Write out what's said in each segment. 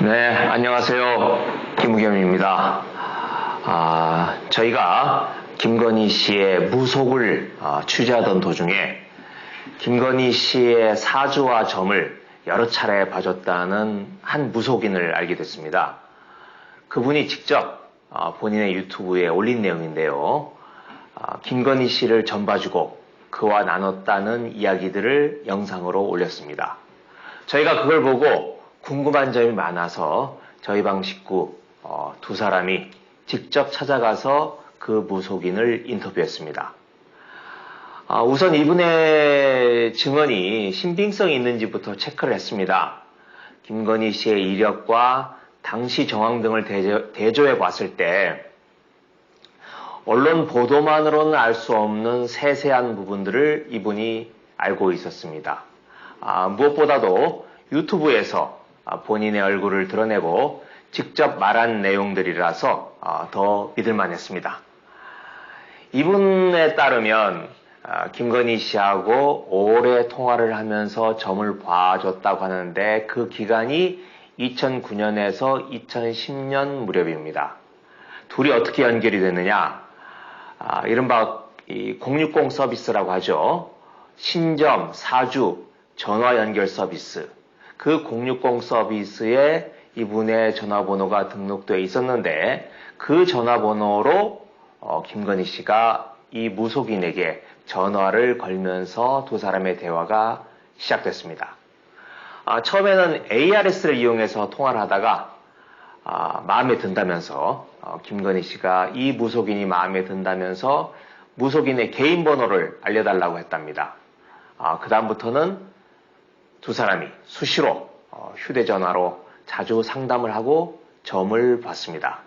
네, 안녕하세요. 김우겸입니다. 저희가 김건희 씨의 무속을 취재하던 도중에 김건희 씨의 사주와 점을 여러 차례 봐줬다는 한 무속인을 알게 됐습니다. 그분이 직접 본인의 유튜브에 올린 내용인데요. 김건희 씨를 점 봐주고 그와 나눴다는 이야기들을 영상으로 올렸습니다. 저희가 그걸 보고 궁금한 점이 많아서 저희 방 식구 두 사람이 직접 찾아가서 그 무속인을 인터뷰했습니다. 우선 이분의 증언이 신빙성이 있는지부터 체크를 했습니다. 김건희 씨의 이력과 당시 정황 등을 대조해 봤을 때 언론 보도만으로는 알 수 없는 세세한 부분들을 이분이 알고 있었습니다. 무엇보다도 유튜브에서 본인의 얼굴을 드러내고 직접 말한 내용들이라서 더 믿을만했습니다. 이분에 따르면 김건희 씨하고 오래 통화를 하면서 점을 봐줬다고 하는데 그 기간이 2009년에서 2010년 무렵입니다. 둘이 어떻게 연결이 됐느냐? 이른바 060 서비스라고 하죠. 신점, 사주, 전화 연결 서비스. 그 060 서비스에 이분의 전화번호가 등록되어 있었는데 그 전화번호로 김건희 씨가 이 무속인에게 전화를 걸면서 두 사람의 대화가 시작됐습니다. 처음에는 ARS를 이용해서 통화를 하다가 마음에 든다면서 김건희 씨가 이 무속인이 마음에 든다면서 무속인의 개인 번호를 알려달라고 했답니다. 그 다음부터는 두 사람이 수시로 휴대전화로 자주 상담을 하고 점을 봤습니다.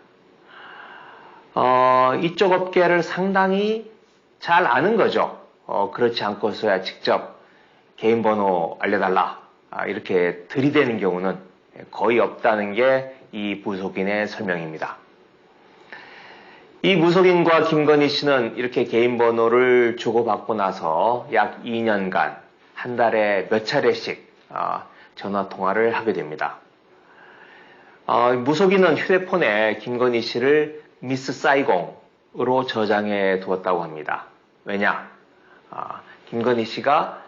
이쪽 업계를 상당히 잘 아는 거죠. 그렇지 않고서야 직접 개인 번호 알려달라 이렇게 들이대는 경우는 거의 없다는 게 이 무속인의 설명입니다. 이 무속인과 김건희 씨는 이렇게 개인 번호를 주고받고 나서 약 2년간 한 달에 몇 차례씩 전화 통화를 하게 됩니다. 무속인은 휴대폰에 김건희 씨를 미스 사이공으로 저장해 두었다고 합니다. 왜냐? 김건희 씨가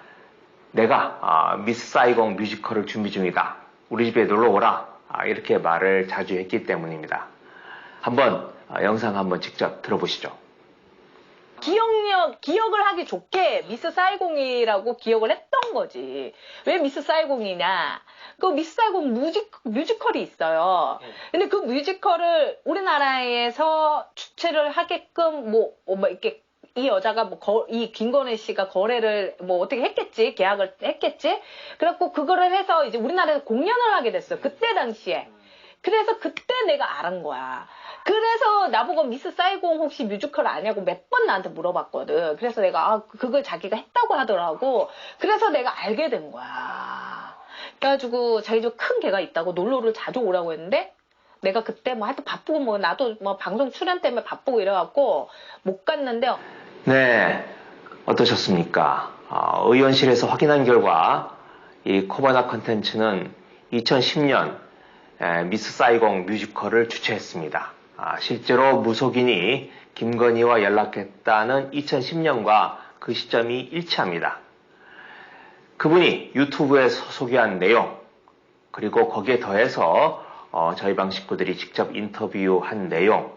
내가 미스 사이공 뮤지컬을 준비 중이다. 우리 집에 놀러 오라. 이렇게 말을 자주 했기 때문입니다. 영상 한번 직접 들어보시죠. 기억을 하기 좋게 미스 사이공이라고 기억을 했던 거지. 왜 미스 사이공이냐? 그 미스 사이공 뮤지컬이 있어요. 근데 그 뮤지컬을 우리나라에서 주최를 하게끔 이렇게 이 여자가 이 김건희 씨가 거래를 어떻게 했겠지? 계약을 했겠지? 그래갖고 그거를 해서 이제 우리나라에서 공연을 하게 됐어요. 그때 당시에. 그래서 그때 내가 알은 거야. 그래서 나보고 미스 사이공 혹시 뮤지컬 아냐고 몇 번 나한테 물어봤거든. 그래서 내가 그걸 자기가 했다고 하더라고. 그래서 내가 알게 된 거야. 그래가지고 자기 좀 큰 개가 있다고 놀러를 자주 오라고 했는데 내가 그때 하여튼 바쁘고 나도 방송 출연 때문에 바쁘고 이래갖고 못 갔는데. 네, 어떠셨습니까? 의원실에서 확인한 결과 이 코바나 컨텐츠는 2010년 미스 사이공 뮤지컬을 주최했습니다. 실제로 무속인이 김건희와 연락했다는 2010년과 그 시점이 일치합니다. 그분이 유튜브에서 소개한 내용, 그리고 거기에 더해서 저희 방 식구들이 직접 인터뷰한 내용,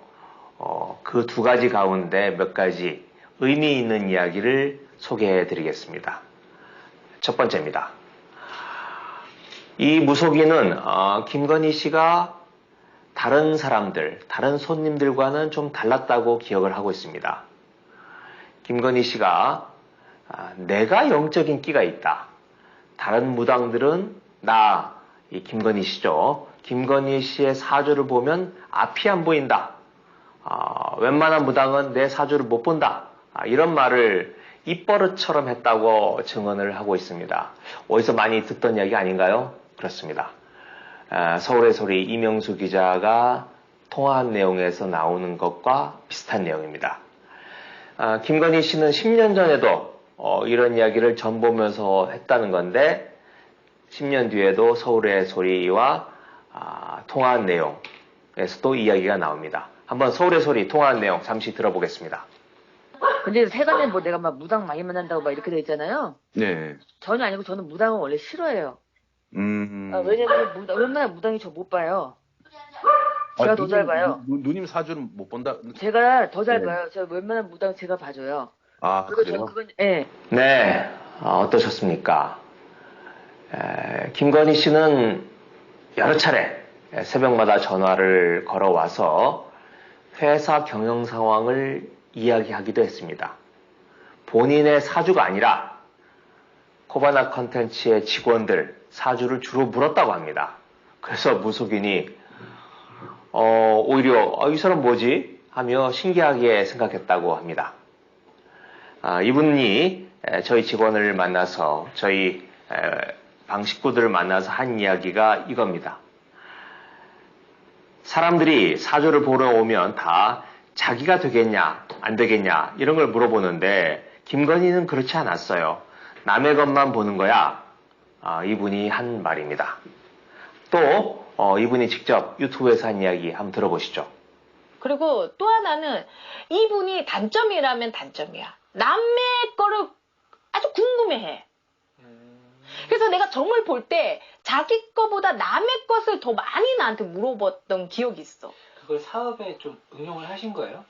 그 두 가지 가운데 몇 가지 의미 있는 이야기를 소개해 드리겠습니다. 첫 번째입니다. 이 무속인은 김건희 씨가 다른 사람들, 다른 손님들과는 좀 달랐다고 기억을 하고 있습니다. 김건희 씨가 내가 영적인 끼가 있다. 다른 무당들은 이 김건희 씨죠. 김건희 씨의 사주를 보면 앞이 안 보인다. 웬만한 무당은 내 사주를 못 본다. 이런 말을 입버릇처럼 했다고 증언을 하고 있습니다. 어디서 많이 듣던 이야기 아닌가요? 그렇습니다. 서울의 소리 이명수 기자가 통화한 내용에서 나오는 것과 비슷한 내용입니다. 김건희 씨는 10년 전에도 이런 이야기를 전보면서 했다는 건데 10년 뒤에도 서울의 소리와 통화한 내용에서도 이야기가 나옵니다. 한번 서울의 소리 통화한 내용 잠시 들어보겠습니다. 근데 세간에 뭐 내가 막 무당 많이 만난다고 막 이렇게 돼 있잖아요. 네. 전혀 아니고 저는 무당은 원래 싫어해요. 왜냐면 웬만한 무당이 저 못 봐요. 제가 더 잘 봐요. 누님 사주는 못 본다? 제가 더 잘 네. 봐요. 저 웬만한 무당 제가 봐줘요. 아, 그리고 그래요? 저는 그건, 예. 네, 어떠셨습니까? 김건희 씨는 여러 차례 새벽마다 전화를 걸어와서 회사 경영 상황을 이야기하기도 했습니다. 본인의 사주가 아니라 코바나 컨텐츠의 직원들 사주를 주로 물었다고 합니다. 그래서 무속인이 오히려 이 사람 뭐지? 하며 신기하게 생각했다고 합니다. 이분이 저희 직원을 만나서 저희 방 식구들을 만나서 한 이야기가 이겁니다. 사람들이 사주를 보러 오면 다 자기가 되겠냐 안 되겠냐 이런 걸 물어보는데 김건희는 그렇지 않았어요. 남의 것만 보는 거야. 이분이 한 말입니다. 또 이분이 직접 유튜브에서 한 이야기 한번 들어보시죠. 그리고 또 하나는 이분이 단점이라면 단점이야. 남의 거를 아주 궁금해해. 그래서 내가 점을 볼 때 자기 거보다 남의 것을 더 많이 나한테 물어봤던 기억이 있어. 그걸 사업에 좀 응용을 하신 거예요?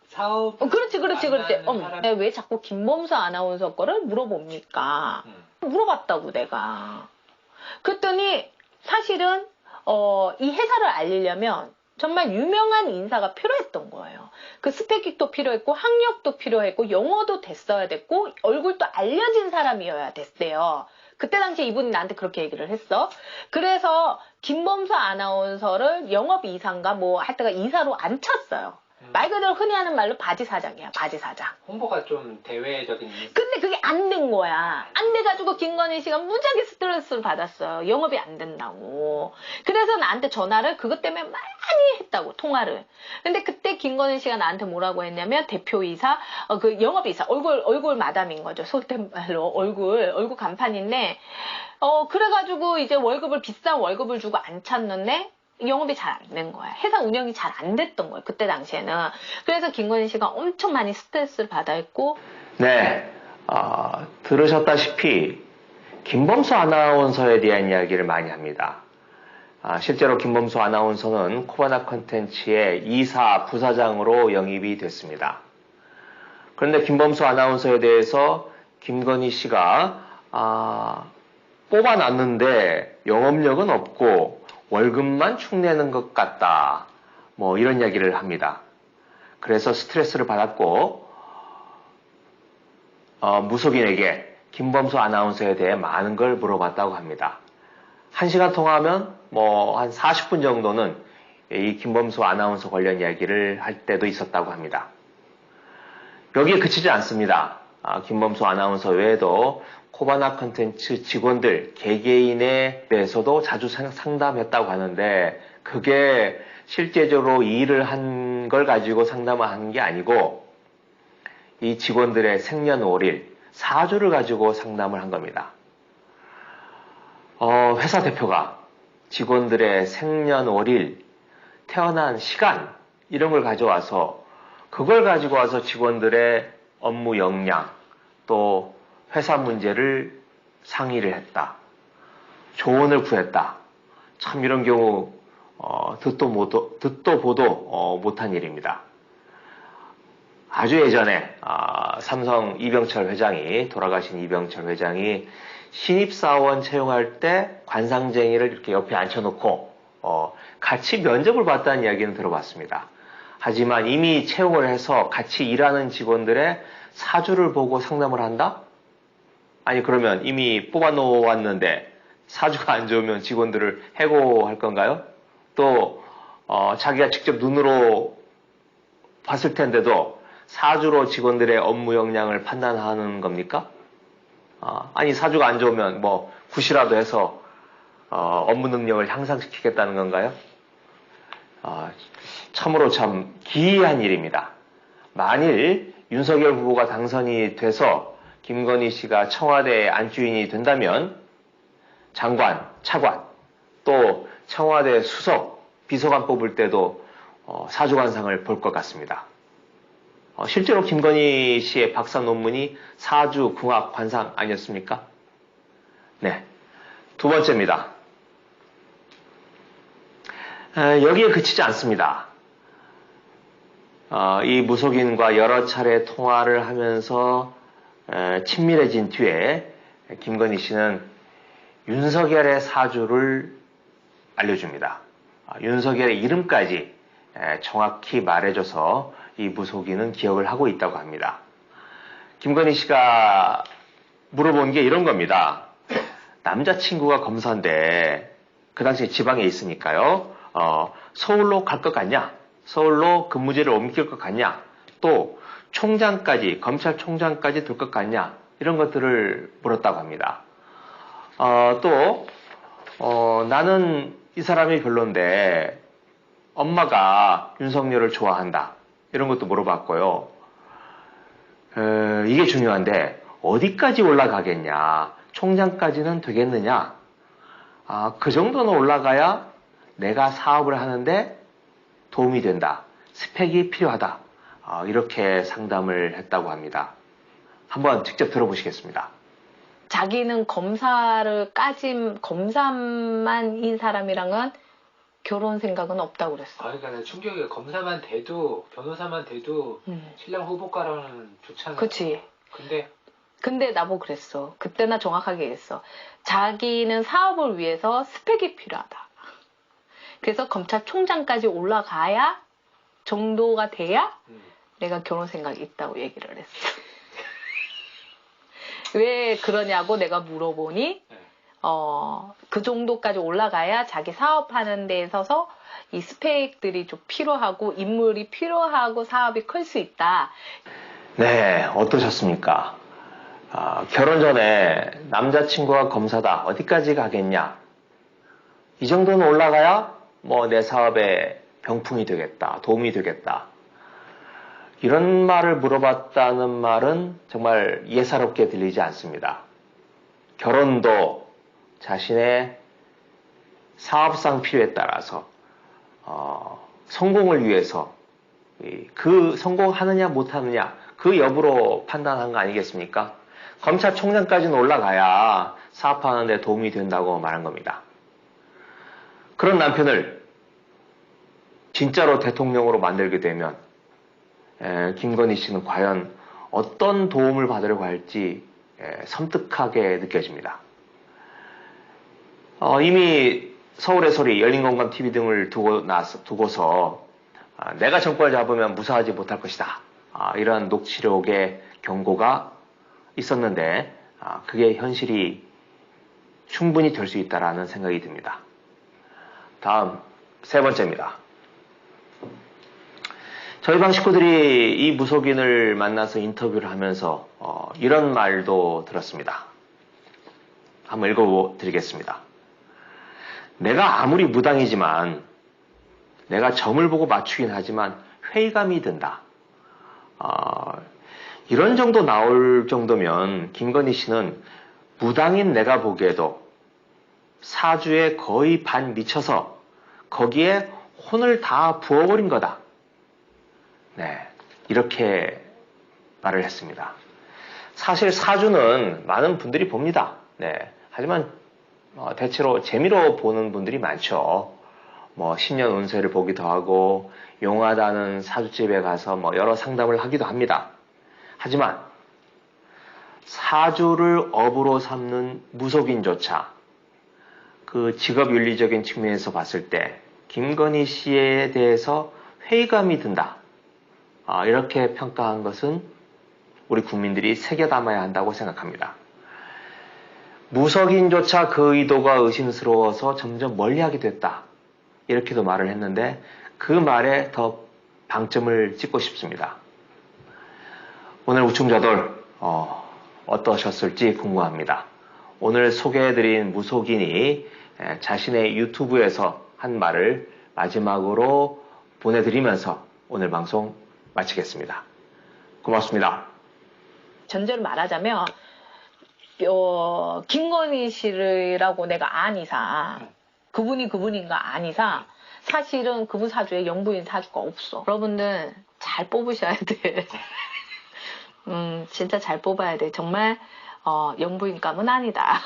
사업. 그렇지. 왜 자꾸 김범수 아나운서 거를 물어봅니까? 물어봤다고 내가. 그랬더니 사실은 이 회사를 알리려면 정말 유명한 인사가 필요했던 거예요. 그 스펙도 필요했고 학력도 필요했고 영어도 됐어야 됐고 얼굴도 알려진 사람이어야 됐대요. 그때 당시에 이분이 나한테 그렇게 얘기를 했어. 그래서 김범수 아나운서를 영업이사인가 뭐 할 때가 이사로 안 찼어요. 말 그대로 흔히 하는 말로 바지 사장이야. 바지 사장. 홍보가 좀 대외적인. 근데 그게 안 된 거야. 안 돼가지고 김건희 씨가 무지하게 스트레스를 받았어요. 영업이 안 된다고. 그래서 나한테 전화를 그것 때문에 많이 했다고, 통화를. 근데 그때 김건희 씨가 나한테 뭐라고 했냐면 대표이사, 그 영업이사, 얼굴 마담인 거죠. 속된 말로 얼굴 간판인데, 그래가지고 이제 비싼 월급을 주고 안 찼는데 영업이 잘 안 된 거야. 회사 운영이 잘 안 됐던 거야. 그때 당시에는. 그래서 김건희 씨가 엄청 많이 스트레스를 받아 했고. 네, 들으셨다시피 김범수 아나운서에 대한 이야기를 많이 합니다. 실제로 김범수 아나운서는 코바나 컨텐츠의 이사 부사장으로 영입이 됐습니다. 그런데 김범수 아나운서에 대해서 김건희 씨가 뽑아놨는데 영업력은 없고 월급만 축내는 것 같다. 뭐 이런 이야기를 합니다. 그래서 스트레스를 받았고 무속인에게 김범수 아나운서에 대해 많은 걸 물어봤다고 합니다. 1시간 통화하면 뭐 한 40분 정도는 이 김범수 아나운서 관련 이야기를 할 때도 있었다고 합니다. 여기에 그치지 않습니다. 김범수 아나운서 외에도 코바나 컨텐츠 직원들 개개인에 대해서도 자주 상담했다고 하는데 그게 실제적으로 이 일을 한 걸 가지고 상담을 하는 게 아니고 이 직원들의 생년월일, 사주를 가지고 상담을 한 겁니다. 회사 대표가 직원들의 생년월일, 태어난 시간 이런 걸 가져와서 그걸 가지고 와서 직원들의 업무 역량 또 회사 문제를 상의를 했다. 조언을 구했다. 참 이런 경우 듣도 보도 못한 일입니다. 아주 예전에 삼성 이병철 회장이 돌아가신 이병철 회장이 신입사원 채용할 때 관상쟁이를 이렇게 옆에 앉혀놓고 같이 면접을 봤다는 이야기는 들어봤습니다. 하지만 이미 채용을 해서 같이 일하는 직원들의 사주를 보고 상담을 한다? 아니 그러면 이미 뽑아놓았는데 사주가 안 좋으면 직원들을 해고할 건가요? 또 자기가 직접 눈으로 봤을 텐데도 사주로 직원들의 업무 역량을 판단하는 겁니까? 아니 사주가 안 좋으면 뭐 굿이라도 해서 업무 능력을 향상시키겠다는 건가요? 참으로 참 기이한 일입니다. 만일 윤석열 후보가 당선이 돼서 김건희 씨가 청와대 안주인이 된다면 장관, 차관, 또 청와대 수석 비서관 뽑을 때도 사주관상을 볼 것 같습니다. 실제로 김건희 씨의 박사 논문이 사주, 궁합, 관상 아니었습니까? 네. 두 번째입니다. 여기에 그치지 않습니다. 이 무속인과 여러 차례 통화를 하면서 친밀해진 뒤에 김건희 씨는 윤석열의 사주를 알려줍니다. 윤석열의 이름까지 정확히 말해줘서 이 무속인은 기억을 하고 있다고 합니다. 김건희 씨가 물어본 게 이런 겁니다. 남자친구가 검사인데 그 당시에 지방에 있으니까요. 서울로 갈 것 같냐? 서울로 근무지를 옮길 것 같냐? 또 총장까지, 검찰총장까지 될 것 같냐? 이런 것들을 물었다고 합니다. 나는 이 사람이 별론데 엄마가 윤석열을 좋아한다. 이런 것도 물어봤고요. 이게 중요한데 어디까지 올라가겠냐? 총장까지는 되겠느냐? 그 정도는 올라가야 내가 사업을 하는데 도움이 된다. 스펙이 필요하다. 이렇게 상담을 했다고 합니다. 한번 직접 들어보시겠습니다. 자기는 검사만인 사람이랑은 결혼 생각은 없다고 그랬어. 그러니까 나 충격이야. 검사만 돼도, 변호사만 돼도 신랑 후보가라는 좋잖아. 그치. 근데 나보고 그랬어. 그때나 정확하게 얘기했어. 자기는 사업을 위해서 스펙이 필요하다. 그래서 검찰총장까지 올라가야 정도가 돼야 내가 결혼 생각이 있다고 얘기를 했어. 왜 그러냐고 내가 물어보니 그 정도까지 올라가야 자기 사업하는 데 있어서 이 스펙들이 좀 필요하고 인물이 필요하고 사업이 클 수 있다. 네, 어떠셨습니까? 결혼 전에 남자친구가 검사다. 어디까지 가겠냐? 이 정도는 올라가야 뭐 내 사업에 병풍이 되겠다. 도움이 되겠다. 이런 말을 물어봤다는 말은 정말 예사롭게 들리지 않습니다. 결혼도 자신의 사업상 필요에 따라서 성공을 위해서 그 성공하느냐 못하느냐 그 여부로 판단한 거 아니겠습니까? 검찰총장까지는 올라가야 사업하는 데 도움이 된다고 말한 겁니다. 그런 남편을 진짜로 대통령으로 만들게 되면 김건희 씨는 과연 어떤 도움을 받으려고 할지 섬뜩하게 느껴집니다. 이미 서울의 소리, 열린공감TV 등을 두고서 내가 정권을 잡으면 무사하지 못할 것이다. 이런 녹취록의 경고가 있었는데 그게 현실이 충분히 될 수 있다라는 생각이 듭니다. 다음 세 번째입니다. 저희 방 식구들이 이 무속인을 만나서 인터뷰를 하면서 이런 말도 들었습니다. 한번 읽어드리겠습니다. 내가 아무리 무당이지만 내가 점을 보고 맞추긴 하지만 회의감이 든다. 이런 정도 나올 정도면 김건희 씨는 무당인 내가 보기에도 사주에 거의 반 미쳐서 거기에 혼을 다 부어버린 거다. 네, 이렇게 말을 했습니다. 사실 사주는 많은 분들이 봅니다. 네, 하지만 대체로 재미로 보는 분들이 많죠. 뭐 신년 운세를 보기도 하고 용하다는 사주집에 가서 여러 상담을 하기도 합니다. 하지만 사주를 업으로 삼는 무속인조차 그 직업 윤리적인 측면에서 봤을 때 김건희 씨에 대해서 회의감이 든다. 이렇게 평가한 것은 우리 국민들이 새겨 담아야 한다고 생각합니다. 무속인조차 그 의도가 의심스러워서 점점 멀리하게 됐다. 이렇게도 말을 했는데 그 말에 더 방점을 찍고 싶습니다. 오늘 우충자돌 어떠셨을지 궁금합니다. 오늘 소개해드린 무속인이 자신의 유튜브에서 한 말을 마지막으로 보내드리면서 오늘 방송 마치겠습니다. 고맙습니다. 전제로 말하자면 김건희 씨라고 내가 안 이상 그분이 그분인가 아니 이상 사실은 그분 사주에 영부인 사주가 없어. 여러분들 잘 뽑으셔야 돼. 진짜 잘 뽑아야 돼. 정말 영부인감은 아니다.